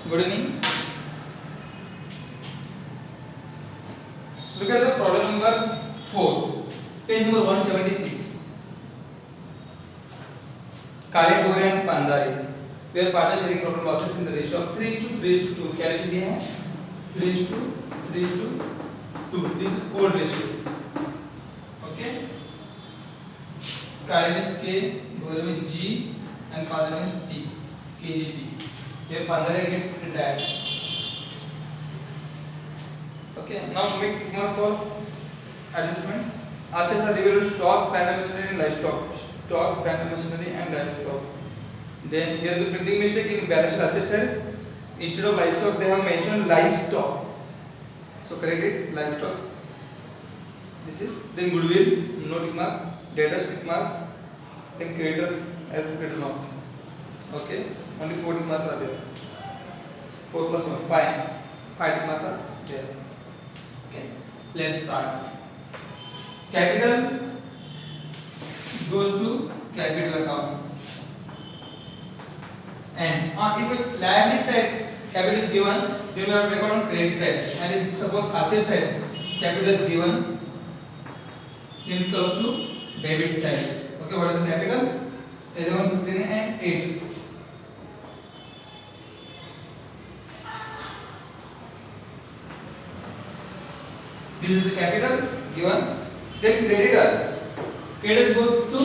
Good evening. Look at the problem number 4, page number 176. Kale, Gore and Pandari, where partner sharing problem losses in the ratio of 3:3:2. क्या ratio दिया है? 3:3:2. This is old ratio. Okay. Kale means K, Gore means G, and Pandari means P. KGP. Here Pandari get retired. Okay, now make tick mark for adjustments. Assets are divided into stock, plant machinery, and livestock. Stock, plant machinery, and livestock. Then here is a printing mistake in balance sheet assets side. Instead of livestock, they have mentioned livestock. So correct it, livestock. This is then goodwill, no tick mark. Debtors tick mark. Then creditors as written off. Okay, only 4 tick marks are there. 4 plus 1, 5. 5 tick marks are there. Okay, let's start. Capital goes to capital account, and if a liability side capital is given, then we have to record on credit side, and if suppose asset side capital is given, then it comes to debit side. Okay, what is the capital? 11, 15 and 8. This is the capital given. Then creditors. Creditors goes to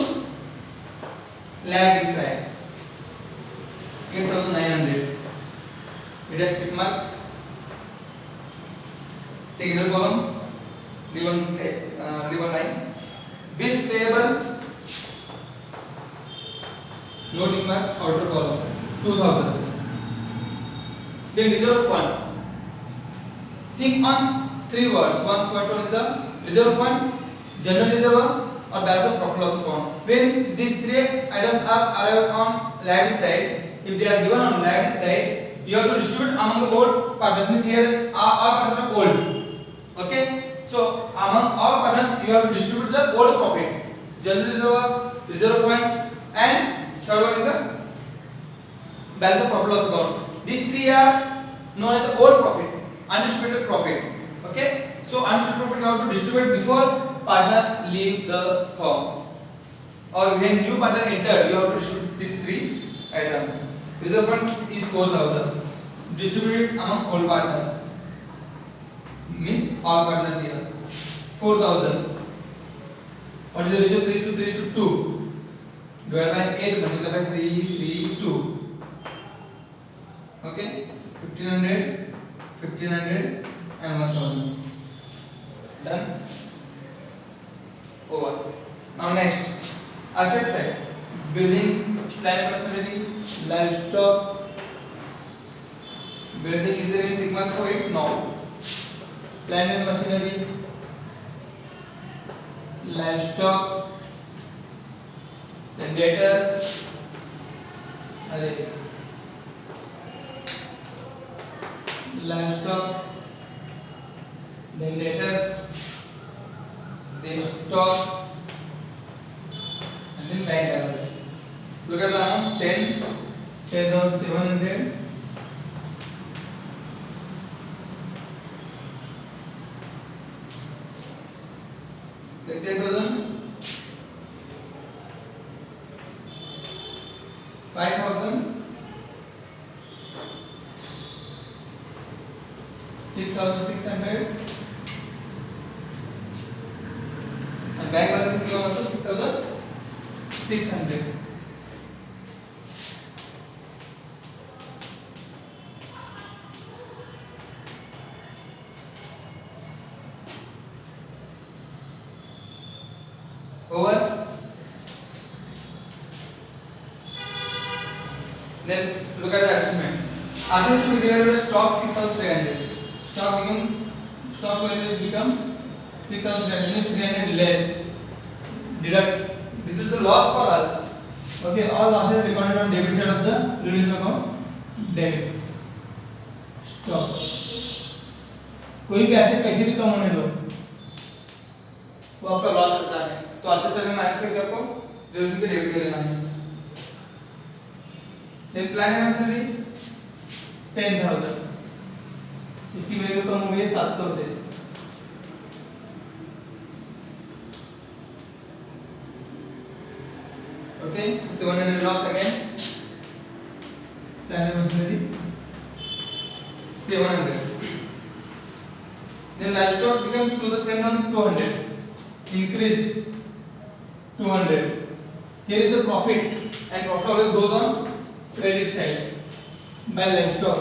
liability side. 8,900. It has tick mark. Take another column. Leave one line. Bills payable. No tick mark. Outer column. 2,000. Then reserve fund. Think on 3 words. First one is the reserve fund, general reserve, or balance of profit loss account. When these 3 items are arrived on liability side, if they are given on liability side, you have to distribute among the old partners. Means here all partners are old. Okay, so among all partners you have to distribute the old profit. General reserve, reserve fund, and third one is the balance of profit loss account. These 3 are known as the old profit, undistributed profit. Okay, so undistributed profit you have to distribute before partners leave the firm, or when new partner enter you have to distribute these 3 items. Reserve fund is 4,000, distributed among all partners, means all partners here. 4,000. What is the ratio? 3:3:2. Divided by 8 multiplied by 3:3:2. Okay, 1,500, 1,500 and 1,000. Done. Over. Now next, asset side. Building, plant machinery, livestock. Building is there in tick mark for it? No. Plant and machinery, livestock, then debtors. Livestock, then debtors, then stock, and then bank balance. Look at the amount 10,700. Then 10,000, 5,000, 6,600, and bank balance is given also 6,600. Over. Then look at the adjustment. Assets to be divided by stock 6,300. Stock value become 6,300, means 300 less. Deduct. This is the loss for us. Okay, all losses recorded on debit side of the revision account. Debit. Stock. कोई भी asset कैसे भी कम होने दो, वो आपका loss करता है, तो एसेट से माइनस करके आपको रिविजन के डेबिट में लेना है। Then plant and machinery 10,000, इसकी वैल्यू कम हो गई 700 से। Okay 700 loss again plan machinery 700, then livestock became to the 10,200, increased 200. Here is the profit, and profit always goes on credit side by livestock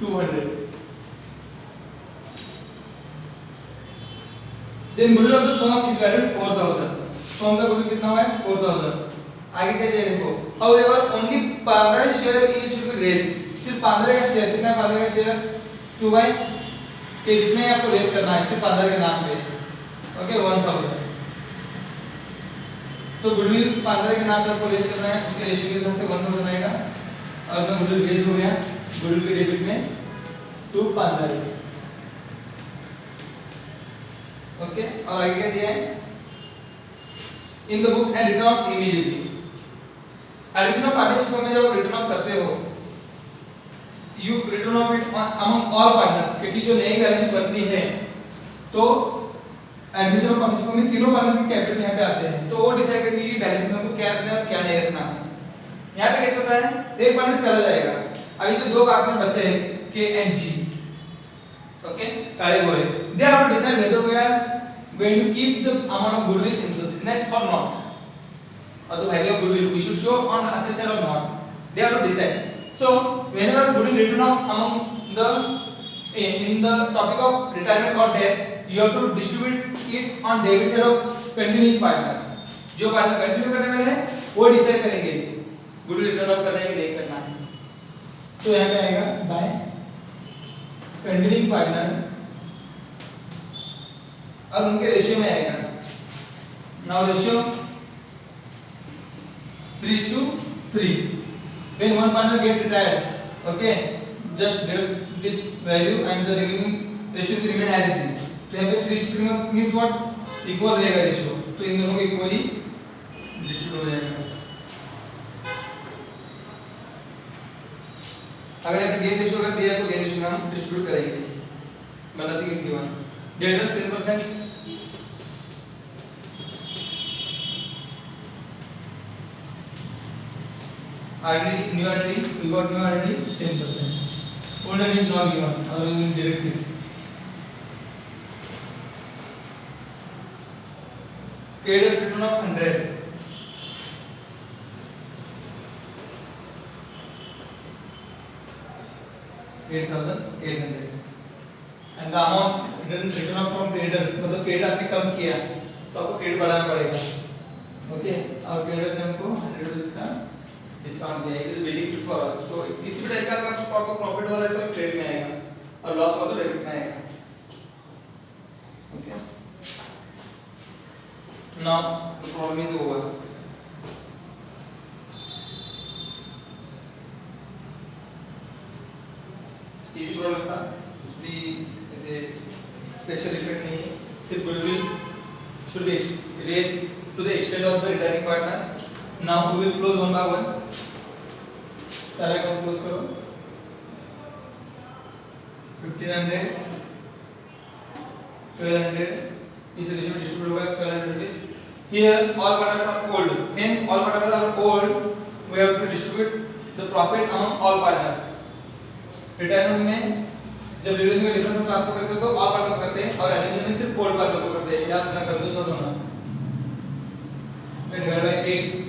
200. Then goodwill of the firm is valued 4,000. Firm का goodwill कितना हुआ है 4,000. आगे क्या चाहिए देखो. However, only 15 share in it should be raised. सिर्फ 15 का शेयर, कितना है 15 का शेयर 2 बाय के जितने आपको रेज करना है सिर्फ 15 के नाम पे. ओके 1000. तो गुडविल 15 के नाम पे आपको रेज करना है, उसके रेशियो के हिसाब से 1000 आएगा. और अपना गुडविल रेज हो गया, गुडविल के डेबिट में 215. ओके और आगे क्या दिया है in the books and return of immediately. Admission of partnership में जब रिटर्न ऑफ करते हो you return of it among all partners, क्योंकि जो नई बैलेंस शीट बनती है तो एडमिशन ऑफ पार्टनरशिप में तीनों पार्टनर्स के कैपिटल यहां पे आते हैं, तो वो डिसाइड करेंगे कि बैलेंस शीट में हमको क्या रखना है और क्या नहीं रखना है. यहां पे कैसे होता है एक पार्टनर चला जाएगा, अभी जो दो पार्टनर बचे हैं के एंड जी, ओके काले गोरे, they have to decide whether we are going to keep the amount of goodwill in the business or not, or the value of goodwill we should show on asset side or not. They have to decide. So whenever goodwill written off among the in the topic of retirement or death, you have to distribute it on debit side of continuing partner. जो partner continue करने वाले हैं वो decide करेंगे goodwill return of करना है कि नहीं करना है. तो यहाँ पे आएगा बाय कंटिन्यूइंग पार्टनर, अब उनके रेशियो में आएगा. Now ratio 3:3. When one partner get retired, okay, just delete this value and the remaining ratio will remain as it is. तो यहाँ पे 3:3 means what? इक्वल रहेगा रेशियो, तो इन दोनों को इक्वली डिस्ट्रीब्यूट हो जाएगा. अगर यहाँ पे गेन रेशियो अगर दिया है तो गेन रेशियो में हम डिस्ट्रीब्यूट करेंगे. but nothing is given. Debtors 10%, RD, new RD, we got new RD 10%. Old RD is not given, or we will deduct it. Creditors return of 100. $8,800. And the amount return of from creditors, मतलब credit आपने कम किया तो आपको credit बढ़ाना पड़ेगा. Okay और creditor ने हमको 100 रुपीस का डिस्काउंट दिया है. It is very good for us. तो किसी भी टाइप का आपका प्रॉफिट हो रहा है तो क्रेडिट में आएगा और लॉस हो तो डेबिट में आएगा. Okay now the problem is over. Easy problem था, कुछ भी ऐसे स्पेशल इफेक्ट नहीं है. सिर्फ goodwill should be raised to the extent of the retiring partner. Now we will close one by one. सारा अकाउंट क्लोज करो. 1500, 1200 is distributed by 1200 rupees. Here all partners are old. Hence all partners are old. We have to distribute the profit among all partners. Retirement में जब relation का difference हम transfer करते हैं तो all partner करते हैं और एडिशन में सिर्फ ओल्ड पार्टनर को करते हैं. याद रखना, कंफ्यूज मत होना. Divide by 8.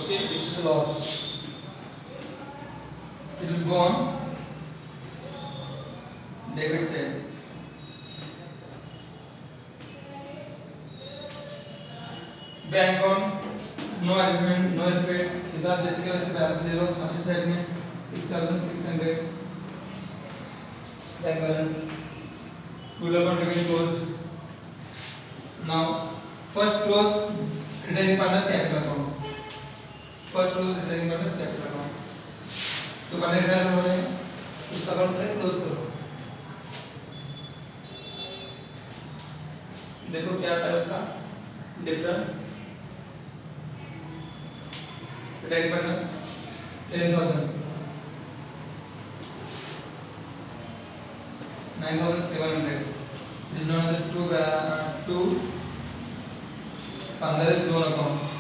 Okay, this is a loss. It will go on debit side. Bank account, no adjustment, no effect. सीधा जैसे के वैसे बैलेंस दे दो. asset side में 6,600 bank balance. Total account remain closed. Now, first close retaining partners capital account. First close retaining partners capital account. तो करने का है बोले उस अकाउंट में क्लोज करो. देखो क्या आता है उसका difference. retaining partner 10,000 9,700. It is known as the two under is loan account.